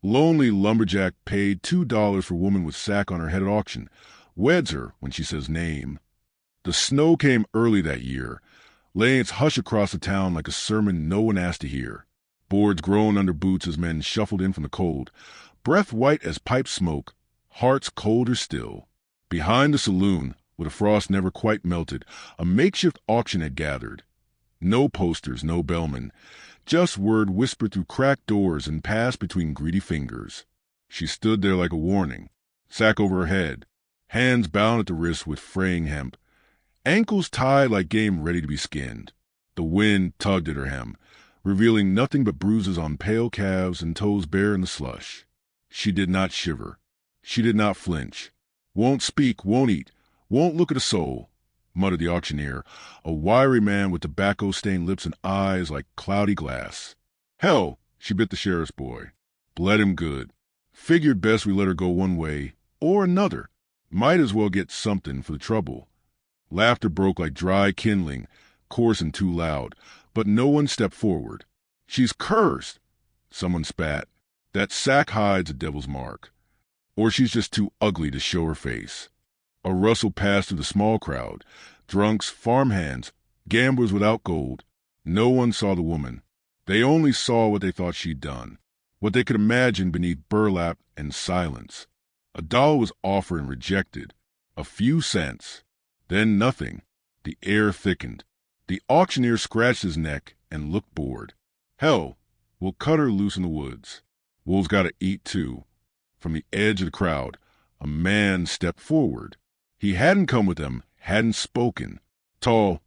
Lonely Lumberjack paid $2 for woman with sack on her head at auction. Weds her when she says name. The snow came early that year, laying its hush across the town like a sermon no one asked to hear. Boards groaned under boots as men shuffled in from the cold, breath white as pipe smoke, hearts colder still. Behind the saloon, where the frost never quite melted, a makeshift auction had gathered. No posters, no bellman, just word whispered through cracked doors and passed between greedy fingers. She stood there like a warning, sack over her head, hands bound at the wrists with fraying hemp, ankles tied like game ready to be skinned. The wind tugged at her hem, revealing nothing but bruises on pale calves and toes bare in the slush. She did not shiver. She did not flinch. Won't speak, won't eat, won't look at a soul, muttered the auctioneer, a wiry man with tobacco-stained lips and eyes like cloudy glass. Hell, she bit the sheriff's boy. Bled him good. Figured best we let her go one way or another. Might as well get something for the trouble. Laughter broke like dry kindling, coarse and too loud, but no one stepped forward. She's cursed, someone spat. That sack hides a devil's mark. Or she's just too ugly to show her face. A rustle passed through the small crowd. Drunks, farmhands, gamblers without gold. No one saw the woman. They only saw what they thought she'd done, what they could imagine beneath burlap and silence. $1 was offered and rejected. A few cents. Then nothing. The air thickened. The auctioneer scratched his neck and looked bored. Hell, we'll cut her loose in the woods. Wolves gotta eat too. From the edge of the crowd, a man stepped forward. He hadn't come with them, hadn't spoken. Tall,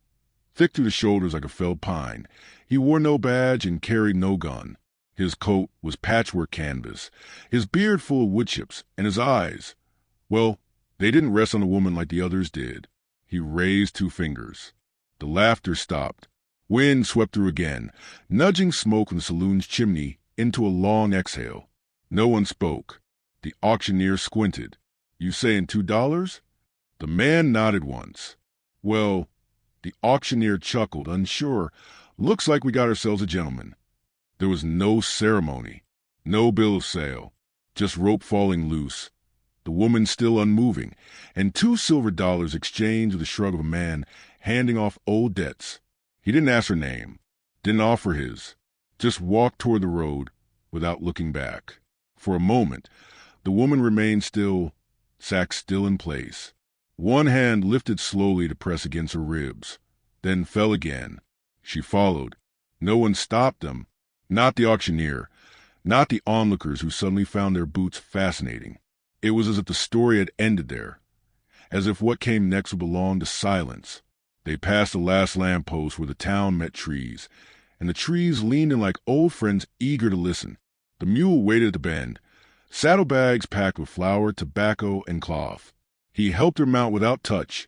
thick through the shoulders like a felled pine. He wore no badge and carried no gun. His coat was patchwork canvas, his beard full of wood chips, and his eyes, well, they didn't rest on the woman like the others did. He raised 2 fingers. The laughter stopped. Wind swept through again, nudging smoke from the saloon's chimney into a long exhale. No one spoke. The auctioneer squinted. You saying $2? The man nodded once. Well, the auctioneer chuckled, unsure. Looks like we got ourselves a gentleman. There was no ceremony, no bill of sale, just rope falling loose, the woman still unmoving, and $2 silver exchanged with the shrug of a man handing off old debts. He didn't ask her name, didn't offer his, just walked toward the road without looking back. For a moment, the woman remained still, sack still in place. One hand lifted slowly to press against her ribs, then fell again. She followed. No one stopped them. Not the auctioneer, not the onlookers who suddenly found their boots fascinating. It was as if the story had ended there, as if what came next would belong to silence. They passed the last lamppost where the town met trees, and the trees leaned in like old friends eager to listen. The mule waited at the bend, saddlebags packed with flour, tobacco, and cloth. He helped her mount without touch,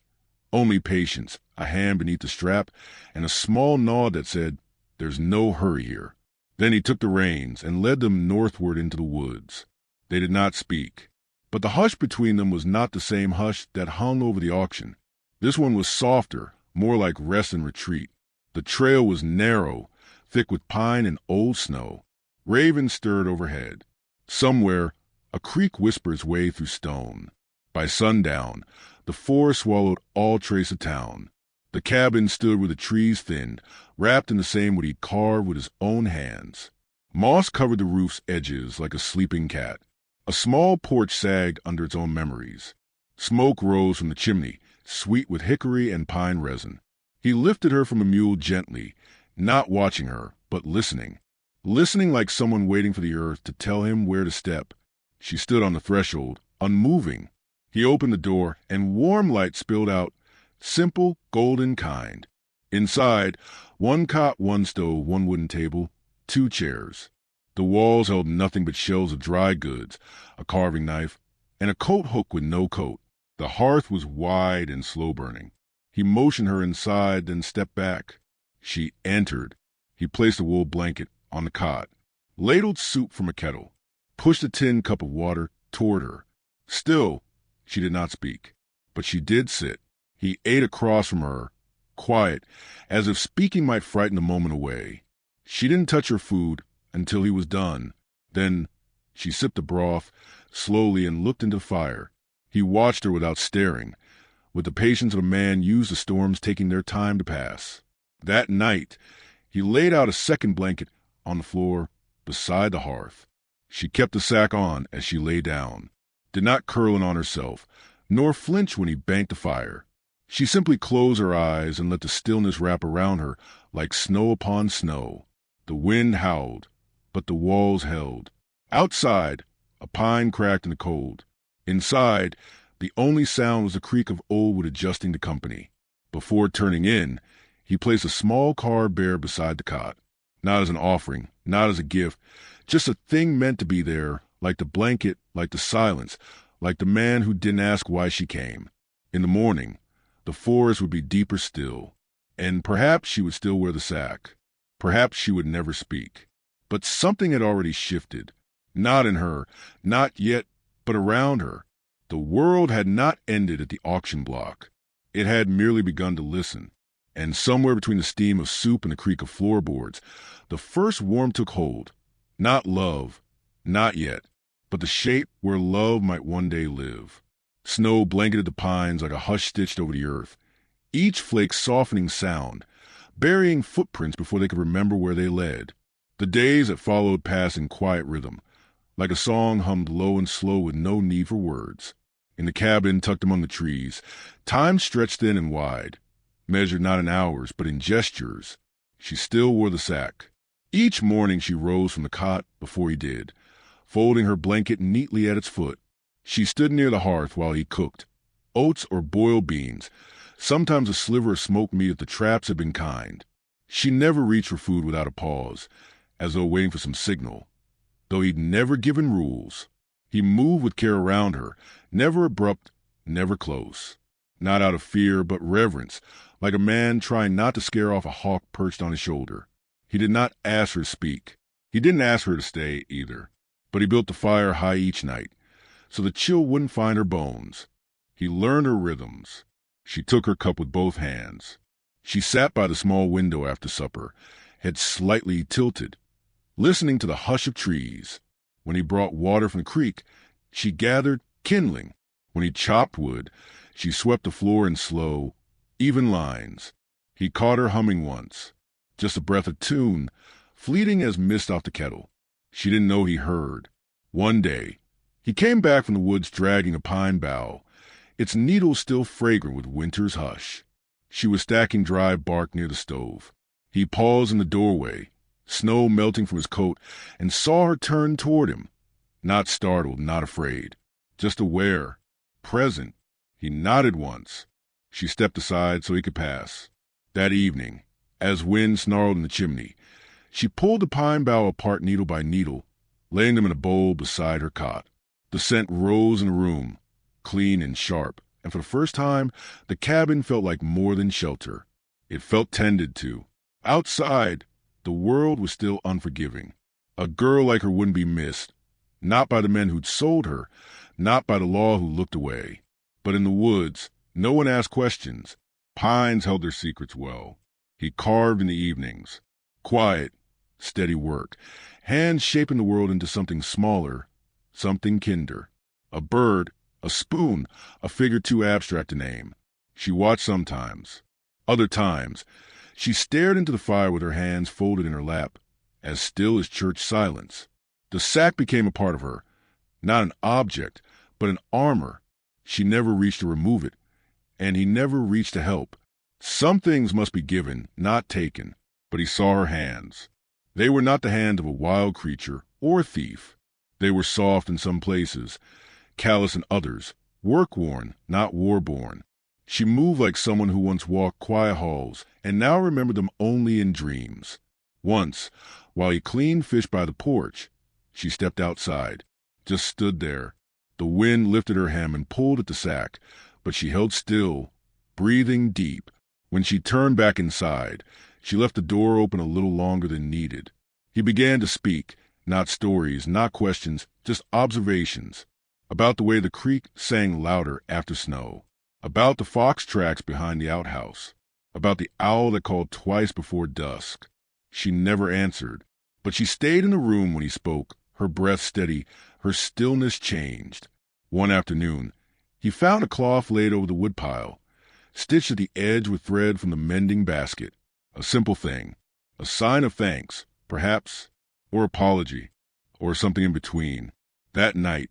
only patience, a hand beneath the strap, and a small nod that said, "There's no hurry here." Then he took the reins and led them northward into the woods. They did not speak, but the hush between them was not the same hush that hung over the auction. This one was softer, more like rest and retreat. The trail was narrow, thick with pine and old snow. Ravens stirred overhead. Somewhere, a creek whispered its way through stone. By sundown, the forest swallowed all trace of town. The cabin stood where the trees thinned, wrapped in the same wood he'd carved with his own hands. Moss covered the roof's edges like a sleeping cat. A small porch sagged under its own memories. Smoke rose from the chimney, sweet with hickory and pine resin. He lifted her from a mule gently, not watching her, but listening. Listening like someone waiting for the earth to tell him where to step. She stood on the threshold, unmoving. He opened the door, and warm light spilled out, simple, golden kind. Inside, 1 cot, 1 stove, 1 wooden table, 2 chairs. The walls held nothing but shelves of dry goods, a carving knife, and a coat hook with no coat. The hearth was wide and slow-burning. He motioned her inside, then stepped back. She entered. He placed a wool blanket on the cot, ladled soup from a kettle, pushed a tin cup of water toward her. Still, she did not speak, but she did sit. He ate across from her, quiet, as if speaking might frighten the moment away. She didn't touch her food until he was done. Then, She sipped the broth slowly and looked into the fire. He watched her without staring, with the patience of a man used to storms taking their time to pass. That night, he laid out a second blanket on the floor beside the hearth. She kept the sack on as she lay down, did not curl in on herself, nor flinch when he banked the fire. She simply closed her eyes and let the stillness wrap around her like snow upon snow. The wind howled, but the walls held. Outside, a pine cracked in the cold. Inside, the only sound was the creak of old wood adjusting to company. Before turning in, he placed a small carved bear beside the cot. Not as an offering, not as a gift, just a thing meant to be there, like the blanket, like the silence, like the man who didn't ask why she came. In the morning, the forest would be deeper still, and perhaps she would still wear the sack. Perhaps she would never speak. But something had already shifted. Not in her, not yet, but around her. The world had not ended at the auction block. It had merely begun to listen. And somewhere between the steam of soup and the creak of floorboards, the first warmth took hold. Not love, not yet, but the shape where love might one day live. Snow blanketed the pines like a hush stitched over the earth, each flake softening sound, burying footprints before they could remember where they led. The days that followed passed in quiet rhythm, like a song hummed low and slow with no need for words. In the cabin tucked among the trees, time stretched thin and wide, measured not in hours but in gestures. She still wore the sack. Each morning she rose from the cot before he did, folding her blanket neatly at its foot. She stood near the hearth while he cooked, oats or boiled beans, sometimes a sliver of smoked meat if the traps had been kind. She never reached for food without a pause, as though waiting for some signal. Though he'd never given rules, he moved with care around her, never abrupt, never close. Not out of fear, but reverence, like a man trying not to scare off a hawk perched on his shoulder. He did not ask her to speak. He didn't ask her to stay, either. But he built the fire high each night, so the chill wouldn't find her bones. He learned her rhythms. She took her cup with both hands. She sat by the small window after supper, head slightly tilted, listening to the hush of trees. When he brought water from the creek, she gathered kindling. When he chopped wood, she swept the floor in slow, even lines. He caught her humming once, just a breath of tune, fleeting as mist off the kettle. She didn't know he heard. One day, he came back from the woods dragging a pine bough, its needles still fragrant with winter's hush. She was stacking dry bark near the stove. He paused in the doorway, snow melting from his coat, and saw her turn toward him. Not startled, not afraid, just aware, present. He nodded once. She stepped aside so he could pass. That evening, as wind snarled in the chimney, she pulled the pine bough apart needle by needle, laying them in a bowl beside her cot. The scent rose in the room, clean and sharp, and for the first time, the cabin felt like more than shelter. It felt tended to. Outside, the world was still unforgiving. A girl like her wouldn't be missed, not by the men who'd sold her, not by the law who looked away. But in the woods, no one asked questions. Pines held their secrets well. He carved in the evenings. Quiet, steady work, hands shaping the world into something smaller, something kinder. A bird, a spoon, a figure too abstract to name. She watched sometimes. Other times, she stared into the fire with her hands folded in her lap, as still as church silence. The sack became a part of her, not an object, but an armor. She never reached to remove it, and he never reached to help. Some things must be given, not taken, but he saw her hands. They were not the hands of a wild creature or thief. They were soft in some places, callous in others, work-worn, not war-born. She moved like someone who once walked quiet halls and now remembered them only in dreams. Once, while he cleaned fish by the porch, she stepped outside, just stood there. The wind lifted her hem and pulled at the sack, but she held still, breathing deep. When she turned back inside, she left the door open a little longer than needed. He began to speak, not stories, not questions, just observations. About the way the creek sang louder after snow. About the fox tracks behind the outhouse. About the owl that called twice before dusk. She never answered, but she stayed in the room when he spoke, her breath steady, her stillness changed. One afternoon, he found a cloth laid over the woodpile, stitched at the edge with thread from the mending basket. A simple thing, a sign of thanks, perhaps, or apology, or something in between. That night,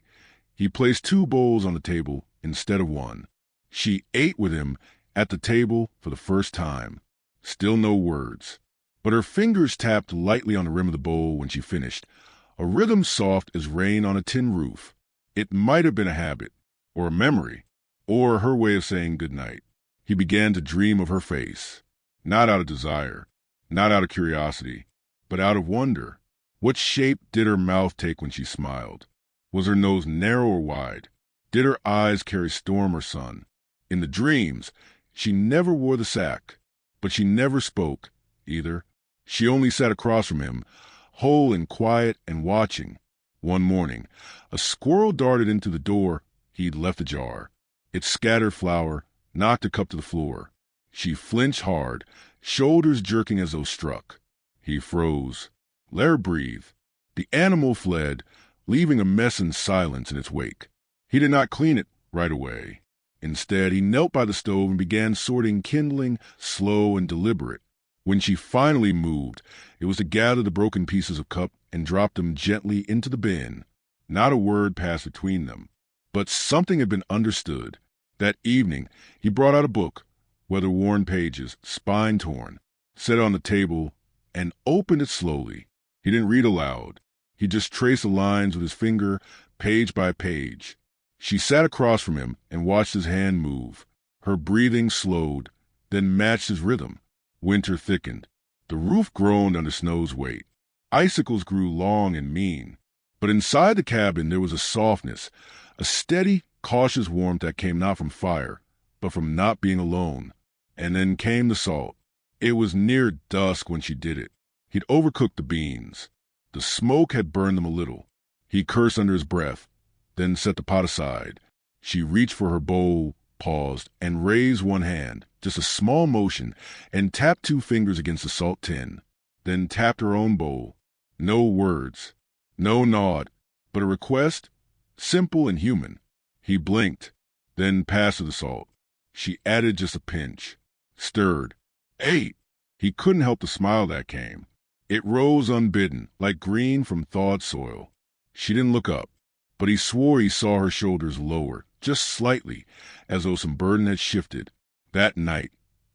he placed 2 bowls on the table instead of 1. She ate with him at the table for the first time. Still no words, but her fingers tapped lightly on the rim of the bowl when she finished, a rhythm soft as rain on a tin roof. It might have been a habit, or a memory, or her way of saying good night. He began to dream of her face, not out of desire, not out of curiosity, but out of wonder. What shape did her mouth take when she smiled? Was her nose narrow or wide? Did her eyes carry storm or sun? In the dreams, she never wore the sack, but she never spoke, either. She only sat across from him, whole and quiet and watching. One morning, a squirrel darted into the door he'd left ajar. It scattered flour, knocked a cup to the floor. She flinched hard, shoulders jerking as though struck. He froze. Let her breathe. The animal fled, leaving a mess and silence in its wake. He did not clean it right away. Instead, he knelt by the stove and began sorting kindling, slow and deliberate. When she finally moved, it was to gather the broken pieces of cup and drop them gently into the bin. Not a word passed between them, but something had been understood. That evening, he brought out a book, weather-worn pages, spine-torn, set it on the table, and opened it slowly. He didn't read aloud. He just traced the lines with his finger, page by page. She sat across from him and watched his hand move. Her breathing slowed, then matched his rhythm. Winter thickened. The roof groaned under snow's weight. Icicles grew long and mean. But inside the cabin there was a softness, a steady, cautious warmth that came not from fire, but from not being alone. And then came the salt. It was near dusk when she did it. He'd overcooked the beans. The smoke had burned them a little. He cursed under his breath, then set the pot aside. She reached for her bowl, paused, and raised one hand, just a small motion, and tapped 2 fingers against the salt tin. Then tapped her own bowl. No words, no nod, but a request, simple and human. He blinked, then passed her the salt. She added just a pinch, stirred, ate. He couldn't help the smile that came. It rose unbidden, like green from thawed soil. She didn't look up, but he swore he saw her shoulders lower, just slightly, as though some burden had shifted. That night,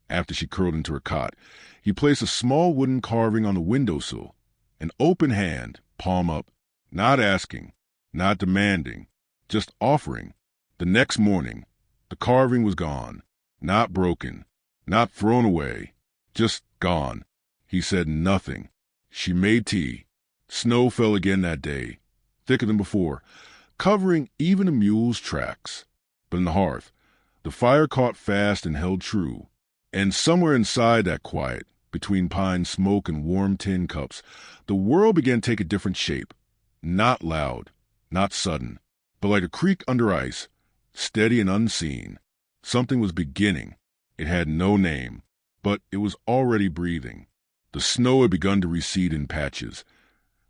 after she curled into her cot, he placed a small wooden carving on the windowsill, an open hand, palm up, not asking, not demanding, just offering. The next morning, the carving was gone, not broken, not thrown away, just gone. He said nothing. She made tea. Snow fell again that day, thicker than before, covering even a mule's tracks. But in the hearth, the fire caught fast and held true. And somewhere inside that quiet, between pine smoke and warm tin cups, the world began to take a different shape. Not loud, not sudden, but like a creek under ice, steady and unseen. Something was beginning. It had no name, but it was already breathing. The snow had begun to recede in patches,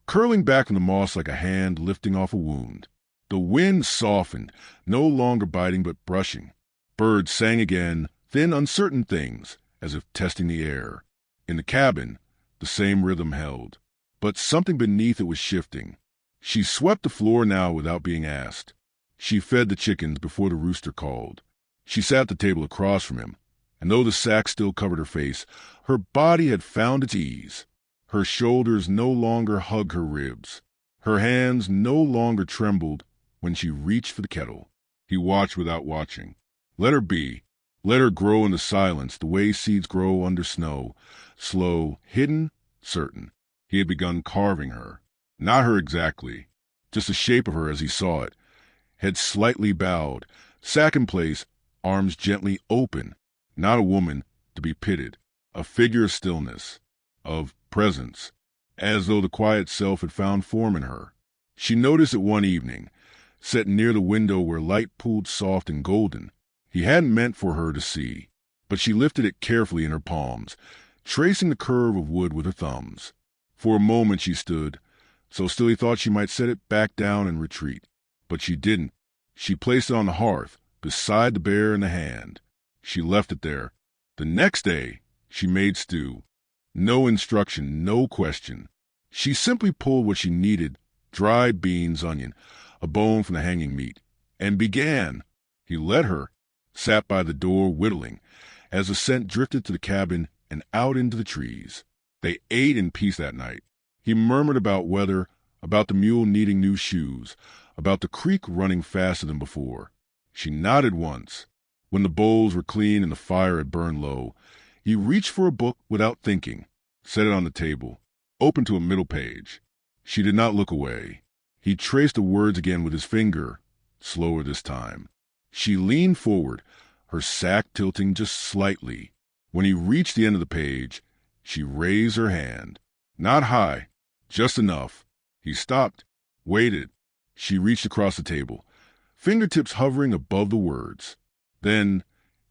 curling back from the moss like a hand lifting off a wound. The wind softened, no longer biting but brushing. Birds sang again, thin, uncertain things, as if testing the air. In the cabin, the same rhythm held, but something beneath it was shifting. She swept the floor now without being asked. She fed the chickens before the rooster called. She sat at the table across from him, and though the sack still covered her face, her body had found its ease. Her shoulders no longer hugged her ribs. Her hands no longer trembled when she reached for the kettle. He watched without watching. Let her be. Let her grow in the silence, the way seeds grow under snow. Slow, hidden, certain. He had begun carving her. Not her exactly, just the shape of her as he saw it. Head slightly bowed, sack in place, arms gently open. Not a woman to be pitied. A figure of stillness, of presence, as though the quiet self had found form in her. She noticed it one evening, set near the window where light pooled soft and golden. He hadn't meant for her to see, but she lifted it carefully in her palms, tracing the curve of wood with her thumbs. For a moment she stood, so still he thought she might set it back down and retreat. But she didn't. She placed it on the hearth, beside the bear in the hand. She left it there. The next day, she made stew. No instruction, no question. She simply pulled what she needed, dried beans, onion, a bone from the hanging meat, and began. He let her, sat by the door whittling, as the scent drifted to the cabin and out into the trees. They ate in peace that night. He murmured about weather, about the mule needing new shoes, about the creek running faster than before. She nodded once. When the bowls were clean and the fire had burned low, he reached for a book without thinking, set it on the table, opened to a middle page. She did not look away. He traced the words again with his finger, slower this time. She leaned forward, her sack tilting just slightly. When he reached the end of the page, she raised her hand. Not high, just enough. He stopped, waited. She reached across the table, fingertips hovering above the words. Then,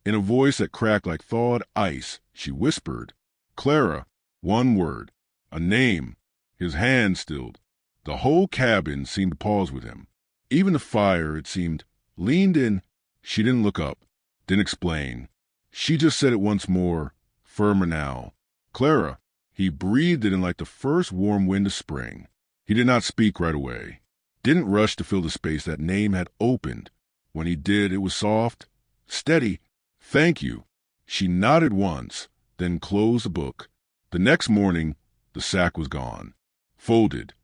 in a voice that cracked like thawed ice, she whispered, "Clara," one word, a name. His hand stilled. The whole cabin seemed to pause with him. Even the fire, it seemed, leaned in. She didn't look up, didn't explain. She just said it once more, firmer now. "Clara." He breathed it in like the first warm wind of spring. He did not speak right away, didn't rush to fill the space that name had opened. When he did, it was soft, steady. "Thank you." She nodded once, then closed the book. The next morning, the sack was gone, folded,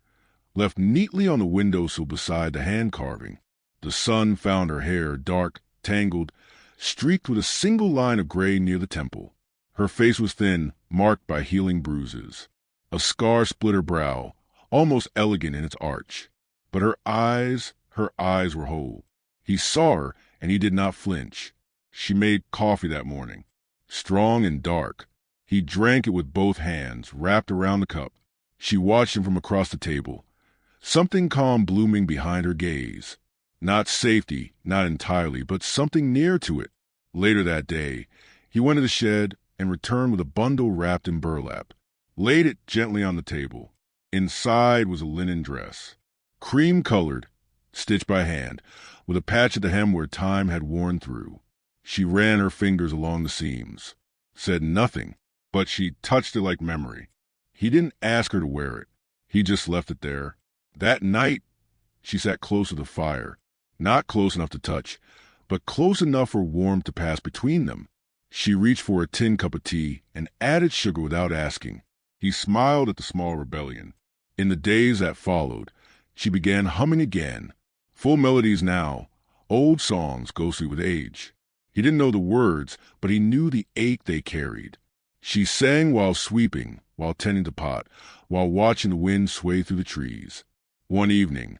left neatly on the windowsill beside the hand carving. The sun found her hair dark, tangled, streaked with a single line of gray near the temple. Her face was thin, marked by healing bruises. A scar split her brow, almost elegant in its arch. But her eyes were whole. He saw her, and he did not flinch. She made coffee that morning, strong and dark. He drank it with both hands, wrapped around the cup. She watched him from across the table, something calm blooming behind her gaze. Not safety, not entirely, but something near to it. Later that day, he went to the shed and returned with a bundle wrapped in burlap, laid it gently on the table. Inside was a linen dress, cream-colored, stitched by hand, with a patch at the hem where time had worn through. She ran her fingers along the seams, said nothing, but she touched it like memory. He didn't ask her to wear it. He just left it there. That night, she sat close to the fire, not close enough to touch, but close enough for warmth to pass between them. She reached for a tin cup of tea and added sugar without asking. He smiled at the small rebellion. In the days that followed, she began humming again, full melodies now, old songs ghostly with age. He didn't know the words, but he knew the ache they carried. She sang while sweeping, while tending the pot, while watching the wind sway through the trees. One evening,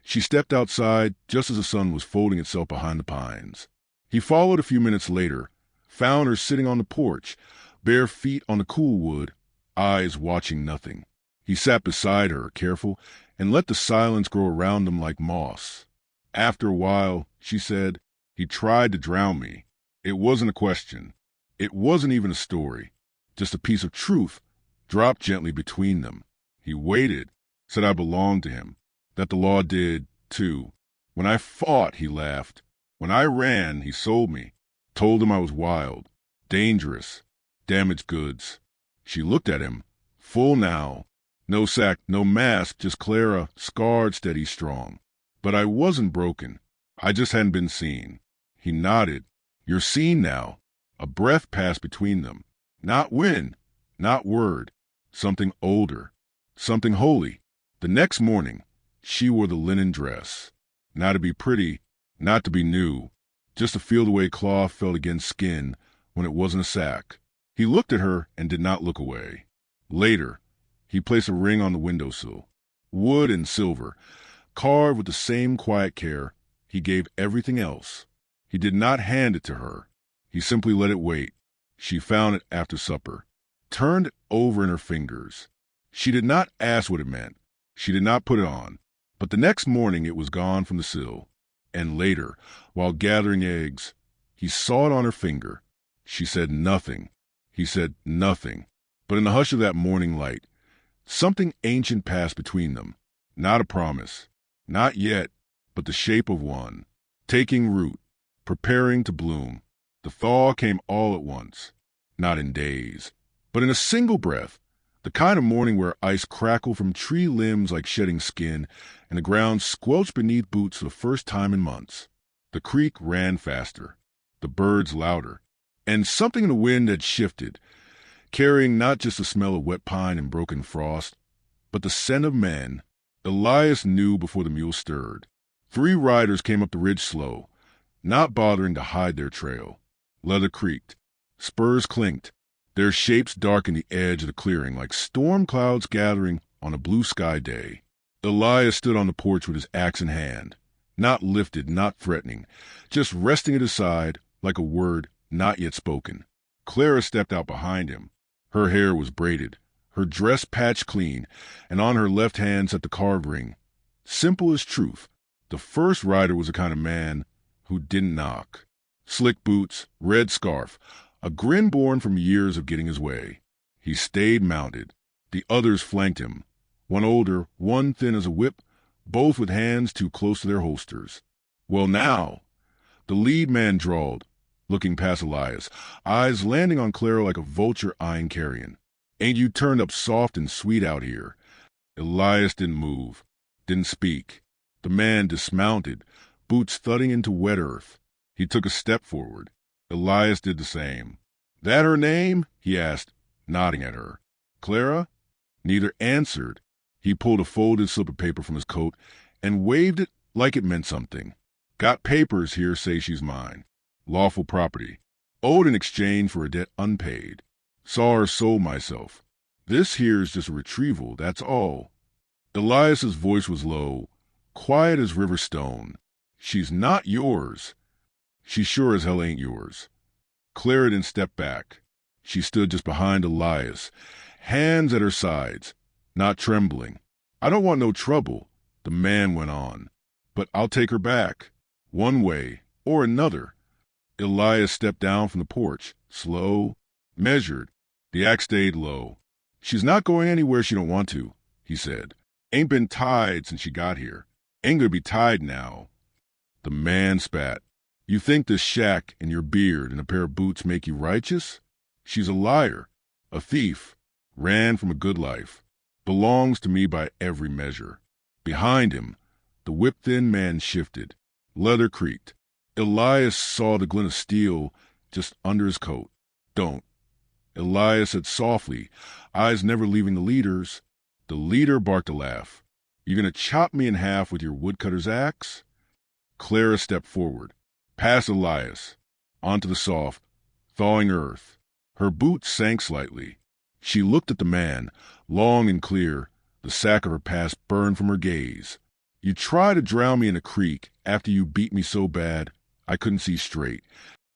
she stepped outside just as the sun was folding itself behind the pines. He followed a few minutes later, found her sitting on the porch, bare feet on the cool wood, eyes watching nothing. He sat beside her, careful, and let the silence grow around them like moss. After a while, she said, "He tried to drown me. It wasn't a question. It wasn't even a story. Just a piece of truth, dropped gently between them. He waited, said I belonged to him, that the law did, too. When I fought, he laughed. When I ran, he sold me. Told him I was wild, dangerous, damaged goods." She looked at him, full now. No sack, no mask, just Clara, scarred, steady, strong. "But I wasn't broken. I just hadn't been seen." He nodded. "You're seen now." A breath passed between them. Not wind, not word. Something older, something holy. The next morning, she wore the linen dress. Not to be pretty, not to be new, just to feel the way cloth felt against skin when it wasn't a sack. He looked at her and did not look away. Later, he placed a ring on the windowsill, wood and silver, carved with the same quiet care he gave everything else. He did not hand it to her. He simply let it wait. She found it after supper, turned it over in her fingers. She did not ask what it meant. She did not put it on. But the next morning it was gone from the sill. And later, while gathering eggs, he saw it on her finger. She said nothing. He said nothing. But in the hush of that morning light, something ancient passed between them. Not a promise. Not yet, but the shape of one. Taking root, preparing to bloom. The thaw came all at once. Not in days, but in a single breath. The kind of morning where ice crackled from tree limbs like shedding skin, and the ground squelched beneath boots for the first time in months. The creek ran faster, the birds louder, and something in the wind had shifted, carrying not just the smell of wet pine and broken frost, but the scent of men. Elias knew before the mule stirred. 3 riders came up the ridge slow, not bothering to hide their trail. Leather creaked, spurs clinked, their shapes darkened the edge of the clearing like storm clouds gathering on a blue sky day. Elias stood on the porch with his axe in hand, not lifted, not threatening, just resting at his side like a word not yet spoken. Clara stepped out behind him. Her hair was braided, her dress patched clean, and on her left hand sat the carved ring. Simple as truth, the first rider was the kind of man who didn't knock. Slick boots, red scarf, a grin born from years of getting his way. He stayed mounted. The others flanked him, one older, one thin as a whip, both with hands too close to their holsters. Well, now, the lead man drawled, looking past Elias, eyes landing on Clara like a vulture eyeing carrion. Ain't you turned up soft and sweet out here? Elias didn't move, didn't speak. The man dismounted, boots thudding into wet earth. He took a step forward. Elias did the same. That her name? He asked, nodding at her. Clara? Neither answered. He pulled a folded slip of paper from his coat and waved it like it meant something. Got papers here say she's mine. Lawful property. Owed in exchange for a debt unpaid. Saw her sold myself. This here's just a retrieval, that's all. Elias's voice was low, quiet as river stone. She's not yours. She sure as hell ain't yours. Clara didn't step back. She stood just behind Elias, hands at her sides, not trembling. I don't want no trouble, the man went on. But I'll take her back, one way or another. Elias stepped down from the porch, slow, measured. The axe stayed low. She's not going anywhere she don't want to, he said. Ain't been tied since she got here. Ain't gonna be tied now. The man spat. You think this shack and your beard and a pair of boots make you righteous? She's a liar, a thief, ran from a good life, belongs to me by every measure. Behind him, the whip-thin man shifted. Leather creaked. Elias saw the glint of steel just under his coat. Don't. Elias said softly, eyes never leaving the leader's. The leader barked a laugh. You gonna chop me in half with your woodcutter's axe? Clara stepped forward, past Elias, onto the soft, thawing earth. Her boots sank slightly. She looked at the man, long and clear, the sack of her past burned from her gaze. You tried to drown me in a creek after you beat me so bad I couldn't see straight.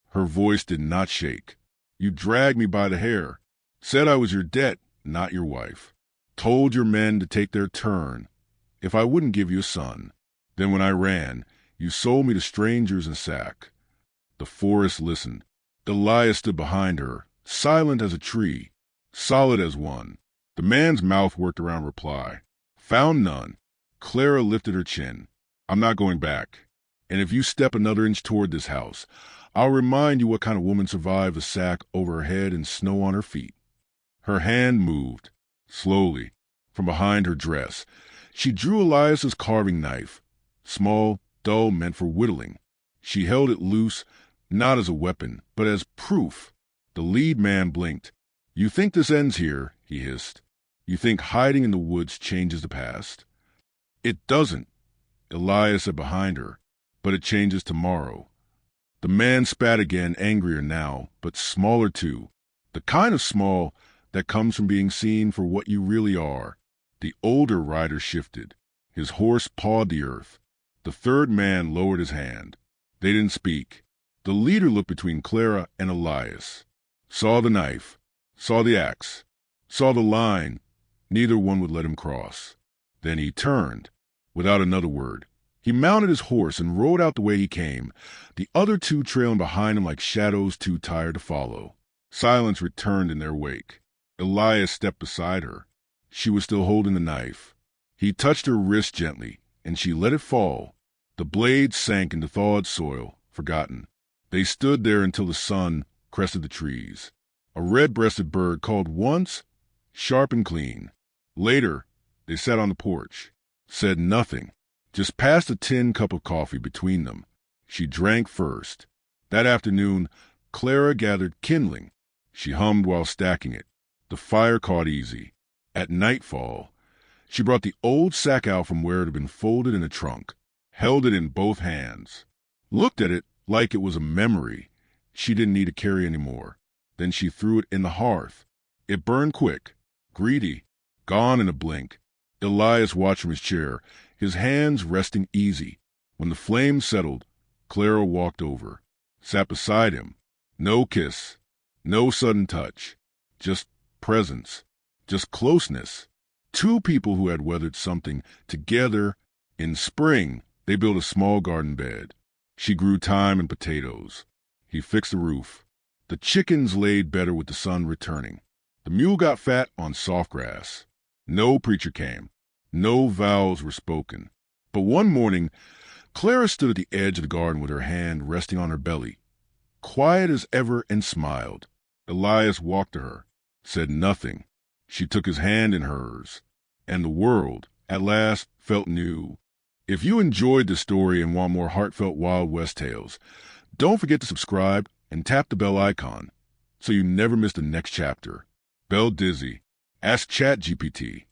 Her voice did not shake. You dragged me by the hair, said I was your debt, not your wife. Told your men to take their turn if I wouldn't give you a son. Then when I ran, you sold me to strangers in sack. The forest listened. Elias stood behind her, silent as a tree, solid as one. The man's mouth worked around reply. Found none. Clara lifted her chin. I'm not going back. And if you step another inch toward this house, I'll remind you what kind of woman survived a sack over her head and snow on her feet. Her hand moved, slowly, from behind her dress. She drew Elias's carving knife, small, dull, meant for whittling. She held it loose, not as a weapon, but as proof. The lead man blinked. You think this ends here, he hissed. You think hiding in the woods changes the past? It doesn't, Elias said behind her, but it changes tomorrow. The man spat again, angrier now, but smaller too. The kind of small that comes from being seen for what you really are. The older rider shifted. His horse pawed the earth. The third man lowered his hand. They didn't speak. The leader looked between Clara and Elias. Saw the knife. Saw the axe. Saw the line. Neither one would let him cross. Then he turned, without another word. He mounted his horse and rode out the way he came, the other two trailing behind him like shadows too tired to follow. Silence returned in their wake. Elias stepped beside her. She was still holding the knife. He touched her wrist gently, and she let it fall. The blade sank into thawed soil, forgotten. They stood there until the sun crested the trees. A red-breasted bird called once, sharp and clean. Later, they sat on the porch, said nothing, just passed a tin cup of coffee between them. She drank first. That afternoon, Clara gathered kindling. She hummed while stacking it. The fire caught easy. At nightfall, she brought the old sack out from where it had been folded in a trunk, held it in both hands, looked at it like it was a memory she didn't need to carry anymore. Then she threw it in the hearth. It burned quick, greedy, gone in a blink. Elias watched from his chair, his hands resting easy. When the flame settled, Clara walked over, sat beside him. No kiss, no sudden touch, just presence, just closeness. Two people who had weathered something together. In spring, they built a small garden bed. She grew thyme and potatoes. He fixed the roof. The chickens laid better with the sun returning. The mule got fat on soft grass. No preacher came. No vows were spoken. But one morning, Clara stood at the edge of the garden with her hand resting on her belly, quiet as ever, and smiled. Elias walked to her, said nothing. She took his hand in hers, and the world, at last, felt new. If you enjoyed this story and want more heartfelt Wild West tales, don't forget to subscribe and tap the bell icon so you never miss the next chapter. Bell Dizzy. Ask ChatGPT.